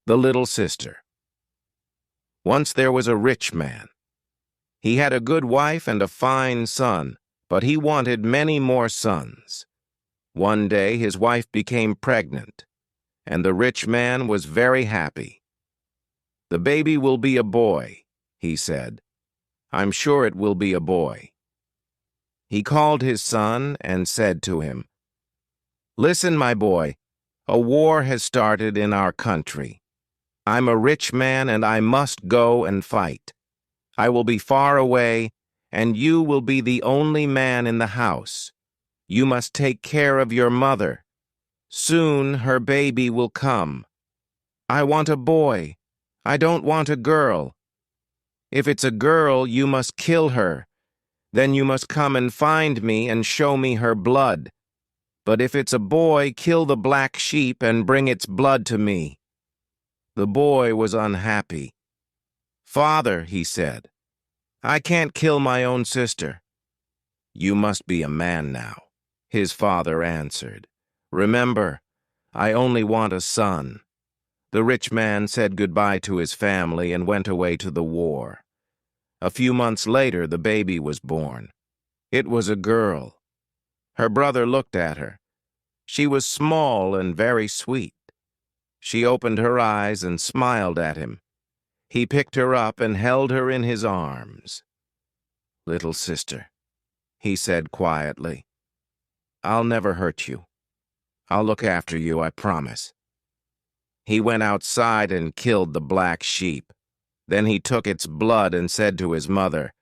The Little Sister. Once there was a rich man. He had a good wife and a fine son, but he wanted many more sons. One day his wife became pregnant, and the rich man was very happy. "The baby will be a boy," he said. "I'm sure it will be a boy." He called his son and said to him, "Listen, my boy, a war has started in our country. I'm a rich man and I must go and fight. I will be far away, and you will be the only man in the house. You must take care of your mother. Soon her baby will come. I want a boy. I don't want a girl. If it's a girl, you must kill her. Then you must come and find me and show me her blood. But if it's a boy, kill the black sheep and bring its blood to me." The boy was unhappy. "Father," he said, "I can't kill my own sister." "You must be a man now," his father answered. "Remember, I only want a son." The rich man said goodbye to his family and went away to the war. A few months later, the baby was born. It was a girl. Her brother looked at her. She was small and very sweet. She opened her eyes and smiled at him. He picked her up and held her in his arms. "Little sister," he said quietly, "I'll never hurt you. I'll look after you, I promise." He went outside and killed the black sheep. Then he took its blood and said to his mother,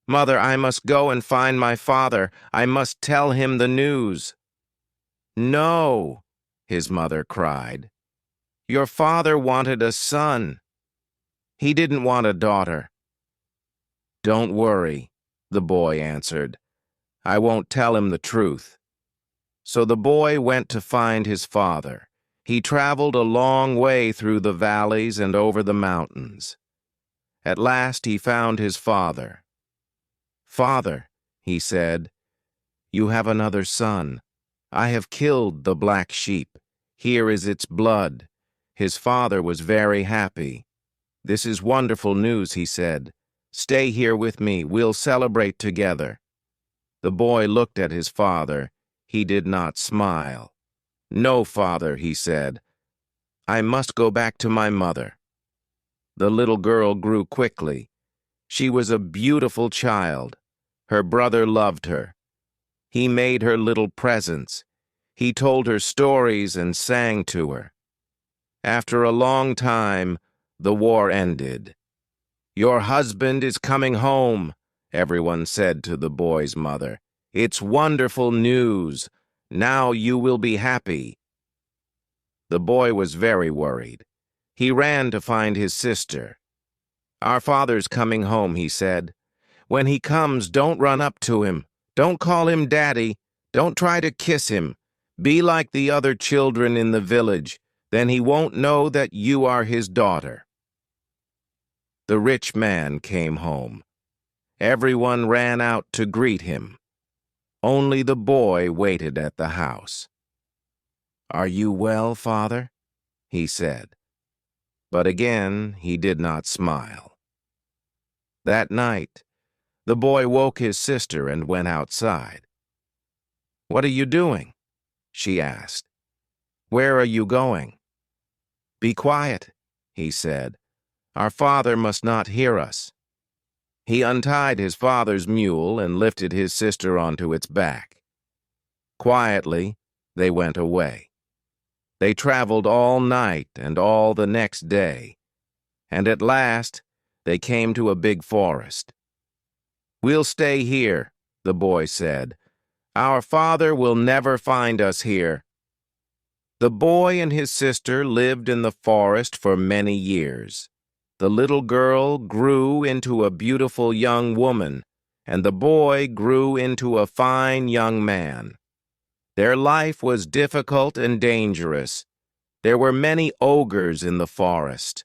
"Mother, I must go and find my father. I must tell him the news." "No," his mother cried. "Your father wanted a son. He didn't want a daughter." "Don't worry," the boy answered. "I won't tell him the truth." So the boy went to find his father. He traveled a long way through the valleys and over the mountains. At last he found his father. "Father," he said, "you have another son. I have killed the black sheep. Here is its blood." His father was very happy. "This is wonderful news," he said. "Stay here with me. We'll celebrate together." The boy looked at his father. He did not smile. "No, father," he said. "I must go back to my mother." The little girl grew quickly. She was a beautiful child. Her brother loved her. He made her little presents. He told her stories and sang to her. After a long time, the war ended. "Your husband is coming home," everyone said to the boy's mother. "It's wonderful news. Now you will be happy." The boy was very worried. He ran to find his sister. "Our father's coming home," he said. "When he comes, don't run up to him. Don't call him Daddy. Don't try to kiss him. Be like the other children in the village. Then he won't know that you are his daughter." The rich man came home. Everyone ran out to greet him. Only the boy waited at the house. "Are you well, father?" he said. But again he did not smile. That night, the boy woke his sister and went outside. "What are you doing?" she asked. "Where are you going?" "Be quiet," he said. "Our father must not hear us." He untied his father's mule and lifted his sister onto its back. Quietly, they went away. They traveled all night and all the next day, and at last they came to a big forest. "We'll stay here," the boy said. "Our father will never find us here." The boy and his sister lived in the forest for many years. The little girl grew into a beautiful young woman, and the boy grew into a fine young man. Their life was difficult and dangerous. There were many ogres in the forest.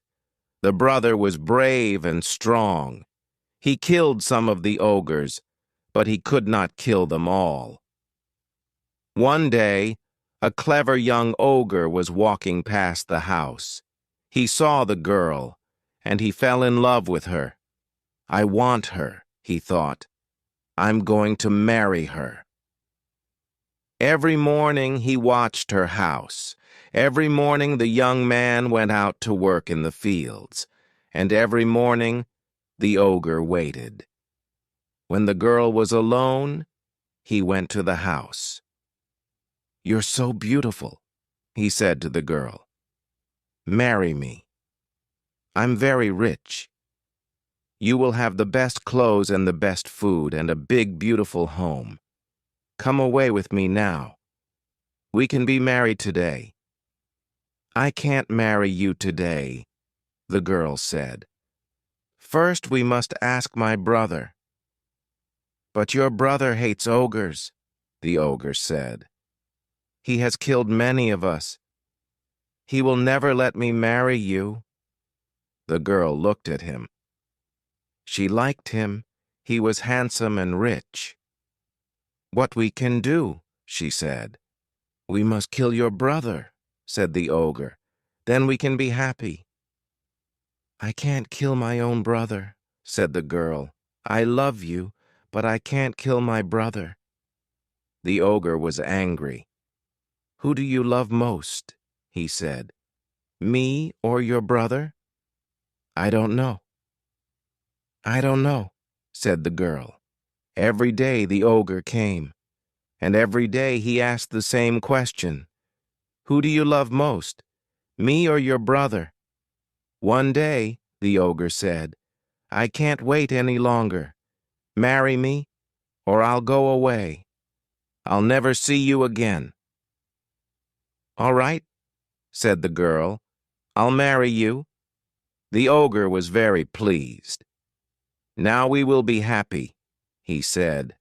The brother was brave and strong. He killed some of the ogres, but he could not kill them all. One day, a clever young ogre was walking past the house. He saw the girl, and he fell in love with her. I want her, he thought. I'm going to marry her. Every morning he watched her house. Every morning the young man went out to work in the fields. And every morning the ogre waited. When the girl was alone, he went to the house. "You're so beautiful," he said to the girl. "Marry me. I'm very rich. You will have the best clothes and the best food and a big, beautiful home. Come away with me now. We can be married today." "I can't marry you today," the girl said. "First we must ask my brother." "But your brother hates ogres," the ogre said. "He has killed many of us. He will never let me marry you." The girl looked at him. She liked him. He was handsome and rich. "What we can do," she said. "We must kill your brother," said the ogre. "Then we can be happy." "I can't kill my own brother," said the girl. "I love you, but I can't kill my brother." The ogre was angry. "Who do you love most?" he said. "Me or your brother?" "I don't know." "I don't know," said the girl. Every day the ogre came, and every day he asked the same question. "Who do you love most, me or your brother?" One day, the ogre said, "I can't wait any longer. Marry me, or I'll go away. I'll never see you again." "All right," said the girl. "I'll marry you." The ogre was very pleased. "Now we will be happy," he said.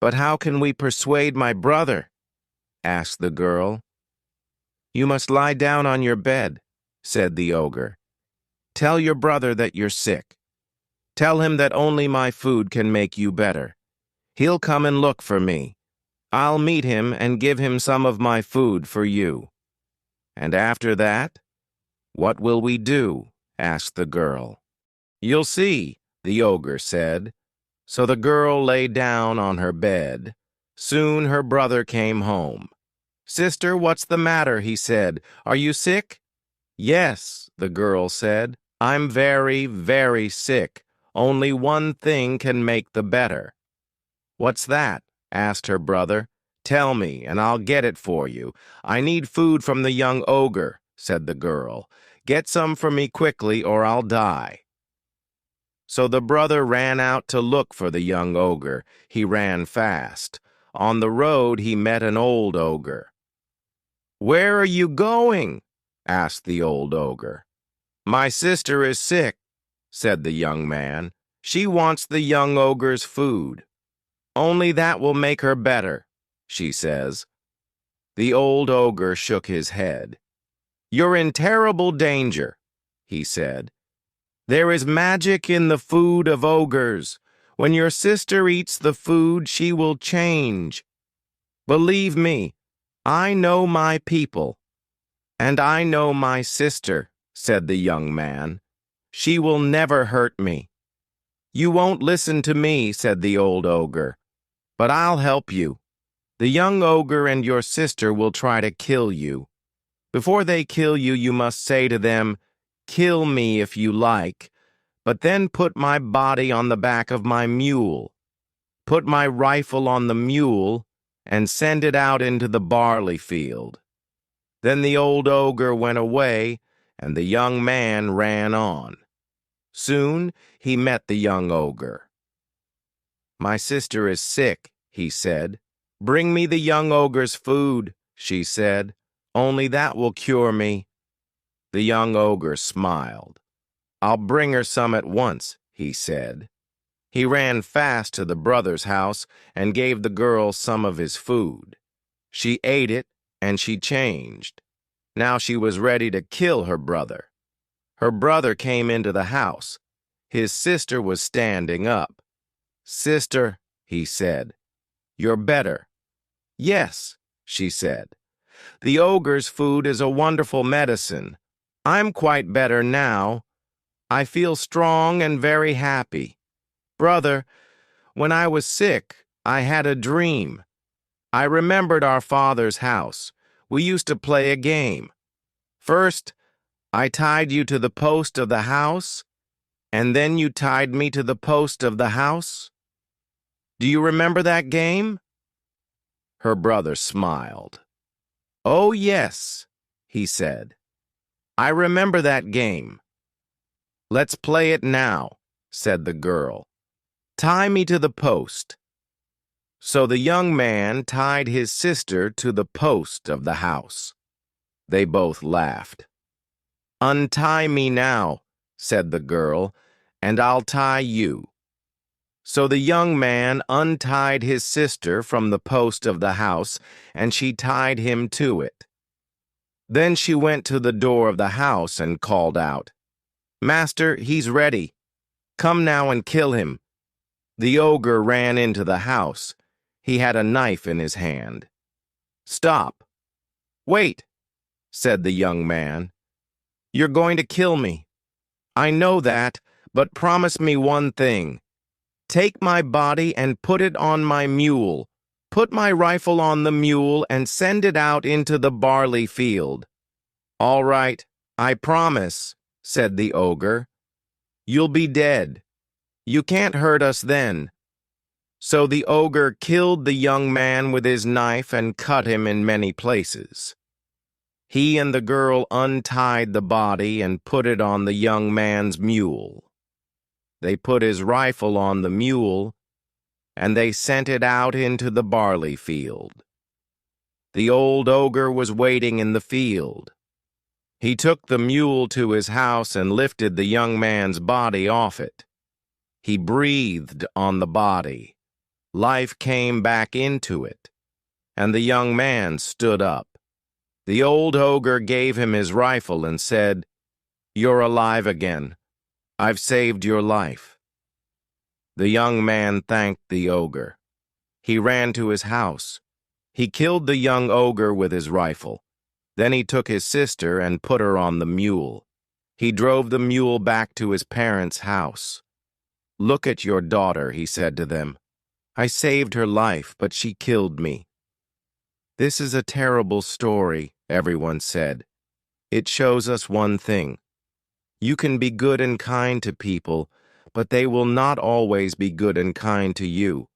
"But how can we persuade my brother?" asked the girl. "You must lie down on your bed," said the ogre. "Tell your brother that you're sick. Tell him that only my food can make you better. He'll come and look for me. I'll meet him and give him some of my food for you." "And after that, what will we do?" asked the girl. "You'll see," the ogre said. So the girl lay down on her bed. Soon her brother came home. "Sister, what's the matter?" he said. "Are you sick?" "Yes," the girl said. "I'm very, very sick. Only one thing can make the better." "What's that?" asked her brother. "Tell me, and I'll get it for you." "I need food from the young ogre," said the girl. "Get some for me quickly, or I'll die." So the brother ran out to look for the young ogre. He ran fast. On the road he met an old ogre. "Where are you going?" asked the old ogre. "My sister is sick," said the young man. "She wants the young ogre's food. Only that will make her better, she says." The old ogre shook his head. "You're in terrible danger," he said. "There is magic in the food of ogres. When your sister eats the food, she will change. Believe me, I know my people. And I know my sister," said the young man. "She will never hurt me." "You won't listen to me," said the old ogre. "But I'll help you. The young ogre and your sister will try to kill you. Before they kill you, you must say to them, 'Kill me if you like, but then put my body on the back of my mule. Put my rifle on the mule and send it out into the barley field.'" Then the old ogre went away, and the young man ran on. Soon he met the young ogre. "My sister is sick," he said. "Bring me the young ogre's food," she said. "Only that will cure me." The young ogre smiled. "I'll bring her some at once," he said. He ran fast to the brother's house and gave the girl some of his food. She ate it, and she changed. Now she was ready to kill her brother. Her brother came into the house. His sister was standing up. "Sister," he said, "you're better." "Yes," she said. "The ogre's food is a wonderful medicine. I'm quite better now. I feel strong and very happy. Brother, when I was sick, I had a dream. I remembered our father's house. We used to play a game. First, I tied you to the post of the house, and then you tied me to the post of the house. Do you remember that game? Her brother smiled. Oh, yes, he said. I remember that game. Let's play it now, said the girl. Tie me to the post. So the young man tied his sister to the post of the house. They both laughed. Untie me now, said the girl, and I'll tie you. So the young man untied his sister from the post of the house, and she tied him to it. Then she went to the door of the house and called out, Master, he's ready. Come now and kill him. The ogre ran into the house. He had a knife in his hand. Stop. Wait, said the young man. You're going to kill me. I know that, but promise me one thing. Take my body and put it on my mule. Put my rifle on the mule and send it out into the barley field. All right, I promise, said the ogre. You'll be dead. You can't hurt us then. So the ogre killed the young man with his knife and cut him in many places. He and the girl untied the body and put it on the young man's mule. They put his rifle on the mule, and they sent it out into the barley field. The old ogre was waiting in the field. He took the mule to his house and lifted the young man's body off it. He breathed on the body. Life came back into it, and the young man stood up. The old ogre gave him his rifle and said, You're alive again. I've saved your life. The young man thanked the ogre. He ran to his house. He killed the young ogre with his rifle. Then he took his sister and put her on the mule. He drove the mule back to his parents' house. Look at your daughter, he said to them. I saved her life, but she killed me. This is a terrible story, everyone said. It shows us one thing. You can be good and kind to people, but they will not always be good and kind to you.